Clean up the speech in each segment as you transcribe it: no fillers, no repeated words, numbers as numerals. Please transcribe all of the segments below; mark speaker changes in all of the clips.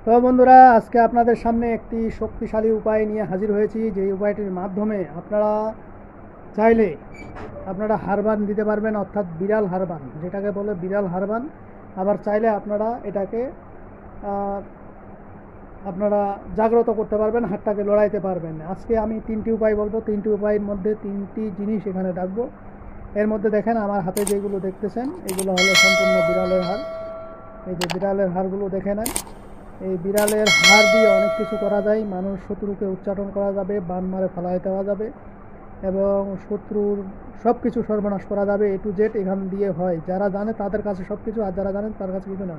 Speaker 1: তো বন্ধুরা, আজকে আপনাদের সামনে একটি শক্তিশালী উপায় নিয়ে হাজির হয়েছি, যে উপায়টির মাধ্যমে আপনারা চাইলে আপনারা হারবান দিতে পারবেন, অর্থাৎ বিড়াল হারবান, যেটাকে বলে বিড়াল হারবান। আবার চাইলে আপনারা এটাকে আপনারা জাগ্রত করতে পারবেন, হাতটাকে লড়াইতে পারবেন। আজকে আমি তিনটি উপায় বলবো, তিনটি উপায়ের মধ্যে তিনটি জিনিস এখানে রাখবো। এর মধ্যে দেখেন আমার হাতে যেগুলো দেখতেছেন, এগুলো হলো সম্পূর্ণ বিড়ালের হার। এই যে বিড়ালের হারগুলো দেখে নেন। এই বিড়ালের হাড় দিয়ে অনেক কিছু করা যায়। মানুষ শত্রুকে উচ্চাটন করা যাবে, বান মারে ফেলাই দেওয়া যাবে, এবং শত্রুর সব কিছু সর্বনাশ করা যাবে। এ টু জেড এখান দিয়ে হয়। যারা জানে তাদের কাছে সব কিছু, আর যারা জানেন তার কাছে কিছু না।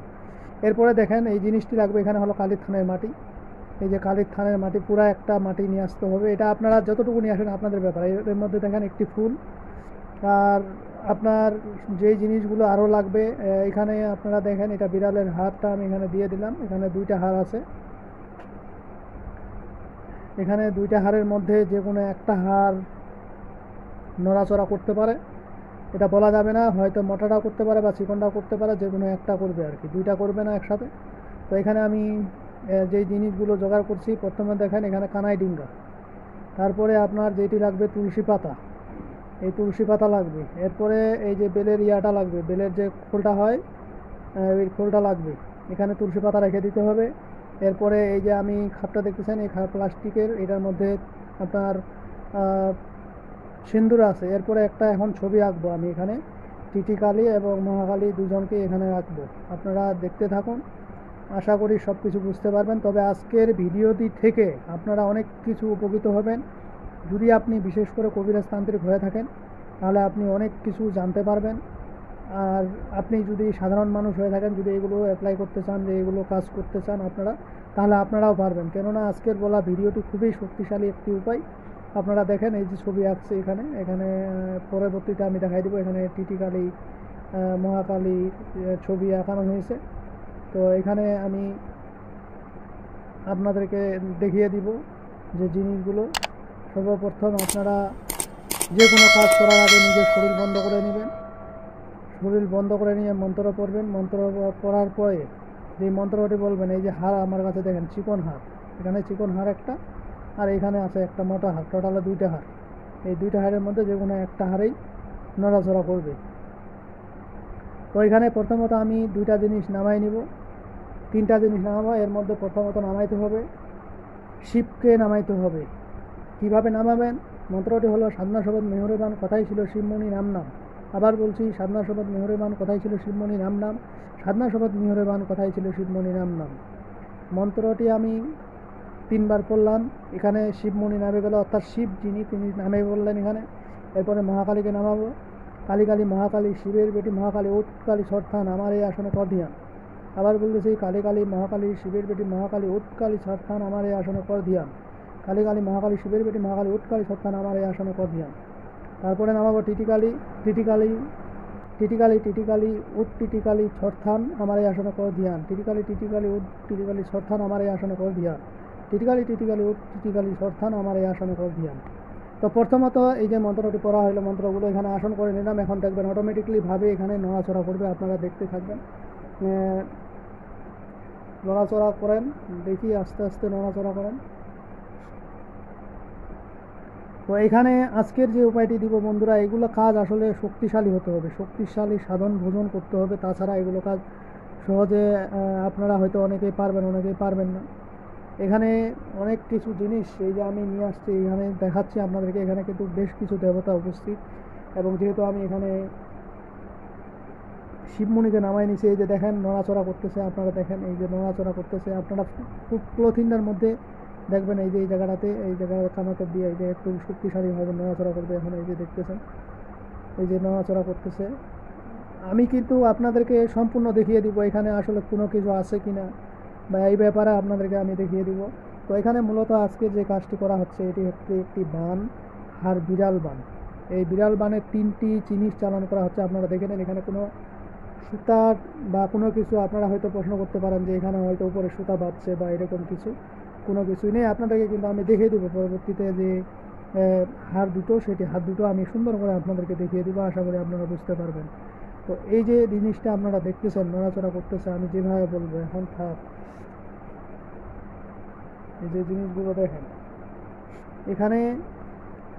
Speaker 1: এরপরে দেখেন এই জিনিসটি লাগবে। এখানে হলো কালির থানের মাটি। এই যে কালির থানের মাটি, পুরা একটা মাটি নিয়ে আসতে হবে। এটা আপনারা যতটুকু নিয়ে আসেন আপনাদের ব্যাপার। এর মধ্যে দেখেন একটি ফুল, আর আপনার যেই জিনিসগুলো আরও লাগবে এখানে আপনারা দেখেন, এটা বিড়ালের হাড়টা আমি এখানে দিয়ে দিলাম। এখানে দুইটা হাড় আছে। এখানে দুইটা হাড়ের মধ্যে যে কোনো একটা হাড় নড়াচড়া করতে পারে, এটা বলা যাবে না, হয়তো মোটাটাও করতে পারে বা চিকনটাও করতে পারে, যে কোনো একটা করবে আর কি, দুইটা করবে না একসাথে। তো এখানে আমি যেই জিনিসগুলো জোগাড় করছি, প্রথমে দেখেন এখানে কানাই ডিঙ্গা, তারপরে আপনার যেটি লাগবে তুলসী পাতা, এই তুলসী পাতা লাগবে। এরপরে এই যে বেলের ইয়াটা লাগবে, বেলের যে খোলটা হয় এই খোলটা লাগবে। এখানে তুলসী পাতা রেখে দিতে হবে। এরপরে এই যে আমি খাপটা দেখতেছেন, এই খাপ প্লাস্টিকের, এটার মধ্যে আপনার সিন্দুর আছে। এরপরে একটা এখন ছবি আঁকবো আমি এখানে, টিটিকালী এবং মহাকালী দুজনকে এখানে রাখবো। আপনারা দেখতে থাকুন, আশা করি সব কিছু বুঝতে পারবেন। তবে আজকের ভিডিওটি থেকে আপনারা অনেক কিছু উপকৃত হবেন। যদি আপনি বিশেষ করে কবিরাজতান্ত্রিক হয়ে থাকেন, তাহলে আপনি অনেক কিছু জানতে পারবেন। আর আপনি যদি সাধারণ মানুষ হয়ে থাকেন, যদি এগুলো অ্যাপ্লাই করতে চান, যে এগুলো কাজ করতে চান আপনারা, তাহলে আপনারাও পারবেন। কেননা আজকের বলা ভিডিওটি খুবই শক্তিশালী একটি উপায়। আপনারা দেখেন এই যে ছবি আঁকছে এখানে, এখানে পরবর্তীতে আমি দেখাই দেবো। এখানে টিটিকালী মহাকালী ছবি আঁকানো হয়েছে। তো এখানে আমি আপনাদেরকে দেখিয়ে দিব যে জিনিসগুলো। সর্বপ্রথম আপনারা যে কোনো কাজ করার আগে নিজের শরীর বন্ধ করে নেবেন। শরীর বন্ধ করে নিয়ে মন্ত্র পড়বেন। মন্ত্র পড়ার পরে যে মন্ত্রটি বলবেন, এই যে হাড় আমার কাছে দেখেন, চিকন হাড়, এখানে চিকন হাড় একটা, আর এখানে আছে একটা মোটা হাড়, টোটালে দুইটা হাড়। এই দুইটা হাড়ের মধ্যে যে কোনো একটা হাড়েই নড়াচড়া করবে। তো এখানে প্রথমত আমি দুইটা জিনিস নামাই নিব, তিনটা জিনিস নামাবো। এর মধ্যে প্রথমত নামাইতে হবে শিবকে, নামাইতে হবে। কিভাবে নামাবেন? মন্ত্রটি হলো সাধনা শপথ মেহরেবান, কথাই ছিল শিবমণি নাম নাম। আবার বলছি, সাধনা শপথ মেহরেবান, কথাই ছিল শিবমণি নাম নাম। সাধনা শপথ মেহরেবান, কথাই ছিল শিবমণি নাম নাম। মন্ত্রটি আমি তিনবার পড়লাম। এখানে শিবমণি নামে গেল, অর্থাৎ শিব যিনি, তিনি নামে বললেন এখানে। এরপরে মহাকালীকে নামাবো। কালী কালী মহাকালী, শিবের বেটি মহাকালী, উৎকালী সর্থান আমার এই আসনে কর ধিয়ান। আবার বলতেছি, কালী কালী মহাকালী, শিবের বেটি মহাকালী, উৎকালী সর্থান আমার এই আসনে কর ধিয়ান। কালী কালী মহাকালী, শিবের বেটি মহাকালী, উৎকালী সর্থান আমার এই আসনে কর ধিয়ান। তারপরে নামাবো টিটিকালী, টিটিকালী টিটিকালী টিটিকালী উট টিটিকালী সর্থান আমার এই আসনে কর ধিয়ান। টিটিকালী টিটিকালী উট টিটিকালী সর্থান আমার এই আসনে কর ধিয়ান। টিটিকালী টিটিকালী উট টিটিকালী সর্থান আমার এই আসনে কর ধিয়ান। তো প্রথমত এই যে মন্ত্রটি পড়া হলো, মন্ত্রগুলো এখানে আসন করে নিলাম। এখন দেখবেন অটোমেটিকলি ভাবে এখানে নড়াচড়া করবে, আপনারা দেখতে থাকবেন। নড়াচড়া করেন, দেখি আস্তে আস্তে নড়াচড়া করেন। তো এখানে আজকের যে উপায়টি দিব বন্ধুরা, এগুলো কাজ আসলে শক্তিশালী হতে হবে, শক্তিশালী সাধন ভোজন করতে হবে। তাছাড়া এগুলো কাজ সহজে আপনারা হয়তো অনেকেই পারবেন, অনেকেই পারবেন না। এখানে অনেক কিছু জিনিস এই যে আমি নিয়ে আসছি, এখানে দেখাচ্ছি আপনাদেরকে। এখানে কিন্তু বেশ কিছু দেবতা উপস্থিত, এবং যেহেতু আমি এখানে শিবমণিকে নামাই নিছি, এই যে দেখেন নড়াচড়া করতেছে, আপনারা দেখেন এই যে নড়াচড়া করতেছে। আপনারা খুব ক্লোথিংটার মধ্যে দেখবেন এই যে এই জায়গাটাতে, এই জায়গাটা কানাতে দিয়ে এই যে একটু শক্তিশালীভাবে নড়াচড়া করবে। এখন এই যে দেখতেছেন এই যে নড়াচড়া করতেছে। আমি কিন্তু আপনাদেরকে সম্পূর্ণ দেখিয়ে দিব এখানে আসলে কোনো কিছু আছে কিনা, বা এই ব্যাপারে আপনাদেরকে আমি দেখিয়ে দিব। তো এখানে মূলত আজকে যে কাজটি করা হচ্ছে, এটি হচ্ছে একটি বান, আর বিড়াল বান। এই বিড়াল বানের তিনটি জিনিস চালান করা হচ্ছে। আপনারা দেখে নেন, এখানে কোনো সুতা বা কোনো কিছু, আপনারা হয়তো প্রশ্ন করতে পারেন যে এখানে হয়তো উপরে সুতা বাঁধছে বা এরকম কিছু, কোনো কিছুই নেই। আপনাদেরকে কিন্তু আমি দেখিয়ে দেবো পরবর্তীতে যে হাড় দুটো, সেটি হাড় দুটো আমি সুন্দর করে আপনাদেরকে দেখিয়ে দেবো। আশা করি আপনারা বুঝতে পারবেন। তো এই যে জিনিসটা আপনারা দেখতেছেন নড়াচড়া করতেছে, আমি যেভাবে বলবো এখন থাক, এই যে জিনিসগুলো দেখেন, এখানে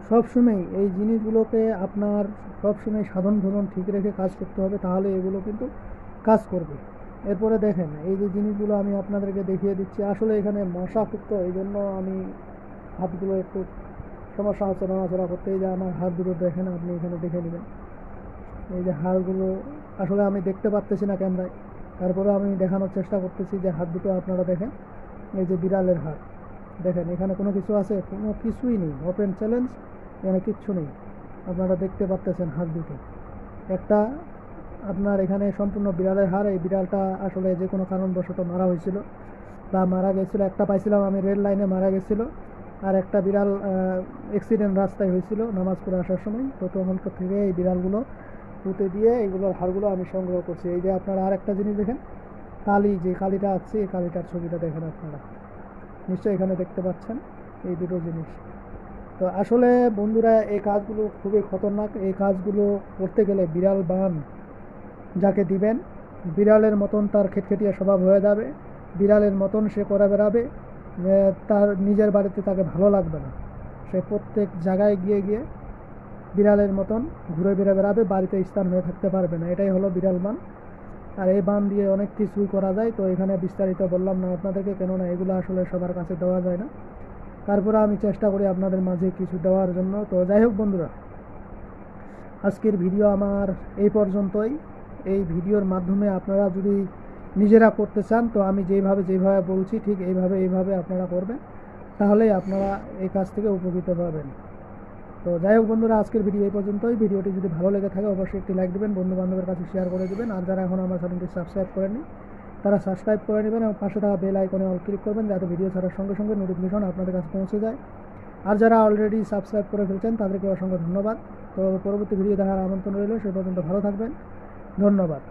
Speaker 1: সবসময় এই জিনিসগুলোকে আপনার সবসময় সাধন ভোজন ঠিক রেখে কাজ করতে হবে, তাহলে এগুলো কিন্তু কাজ করবে। এরপরে দেখেন এই যে জিনিসগুলো আমি আপনাদেরকে দেখিয়ে দিচ্ছি, আসলে এখানে মশা খুব, এই জন্য আমি হাতগুলো একটু সমস্যা হচ্ছে নড়াচড়া করতে। এই যে আমার হাত দুটো দেখেন, আপনি এখানে দেখে নেবেন। এই যে হাড়গুলো আসলে আমি দেখতে পারতেছি না ক্যামেরায়, তারপরে আমি দেখানোর চেষ্টা করতেছি যে হাত দুটো আপনারা দেখেন। এই যে বিড়ালের হাত দেখেন, এখানে কোনো কিছু আছে? কোনো কিছুই নেই, ওপেন চ্যালেঞ্জ, এখানে কিচ্ছু নেই। আপনারা দেখতে পাচ্তেছেন হাত দুটো, একটা আপনার এখানে সম্পূর্ণ বিড়ালের হাড়। এই বিড়ালটা আসলে যে কোনো কারণবশত মারা হয়েছিল বা মারা গেছিলো। একটা পাইছিলাম আমি রেল লাইনে মারা গেছিলো, আর একটা বিড়াল অ্যাক্সিডেন্ট রাস্তায় হয়েছিল নামাজ পড়ে আসার সময়। তো তখনকার থেকে এই বিড়ালগুলো পুঁতে দিয়ে এইগুলোর হাড়গুলো আমি সংগ্রহ করছি। এই যে আপনারা আর একটা জিনিস দেখেন, কালি, যে কালিটা আছে এই কালিটার ছবিটা দেখেন, আপনারা নিশ্চয়ই এখানে দেখতে পাচ্ছেন এই দুটো জিনিস। তো আসলে বন্ধুরা এই কাজগুলো খুবই খতরনাক। এই কাজগুলো করতে গেলে বিড়াল বান যাকে দিবেন, বিড়ালের মতন তার খেটখেটিয়া স্বভাব হয়ে যাবে, বিড়ালের মতন সে করে বেড়াবে, তার নিজের বাড়িতে তাকে ভালো লাগবে না। সে প্রত্যেক জায়গায় গিয়ে গিয়ে বিড়ালের মতন ঘুরে ফিরে বেড়াবে, বাড়িতে স্থান হয়ে থাকতে পারবে না। এটাই হলো বিড়াল বান। আর এই বান দিয়ে অনেক কিছুই করা যায়, তো এখানে বিস্তারিত বললাম না আপনাদেরকে, কেননা এগুলো আসলে সবার কাছে দেওয়া যায় না। তারপরে আমি চেষ্টা করি আপনাদের মাঝে কিছু দেওয়ার জন্য। তো যাই হোক বন্ধুরা, আজকের ভিডিও আমার এই পর্যন্তই। এই ভিডিওর মাধ্যমে আপনারা যদি নিজেরা করতে চান, তো আমি যেভাবে বলছি ঠিক এইভাবে আপনারা করবেন, তাহলেই আপনারা এই কাজ থেকে উপকৃত পাবেন। তো যাই হোক বন্ধুরা, আজকের ভিডিও এই পর্যন্তই। ভিডিওটি যদি ভালো লেগে থাকে অবশ্যই একটি লাইক দেবেন, বন্ধু বান্ধবের কাছে শেয়ার করে দেবেন। আর যারা এখন আমার চ্যানেলটি সাবস্ক্রাইব করেননি তারা সাবস্ক্রাইব করে নেবেন এবং পাশে থাকা বেল আইকনে অল ক্লিক করবেন, যাতে ভিডিও ছাড়ার সঙ্গে সঙ্গে নোটিফিকেশন আপনাদের কাছে পৌঁছে যায়। আর যারা অলরেডি সাবস্ক্রাইব করে ফেলছেন তাদেরকে অসংখ্য ধন্যবাদ। তো পরবর্তী ভিডিও দেখার আমন্ত্রণ রইল। সে পর্যন্ত ভালো থাকবেন, ধন্যবাদ।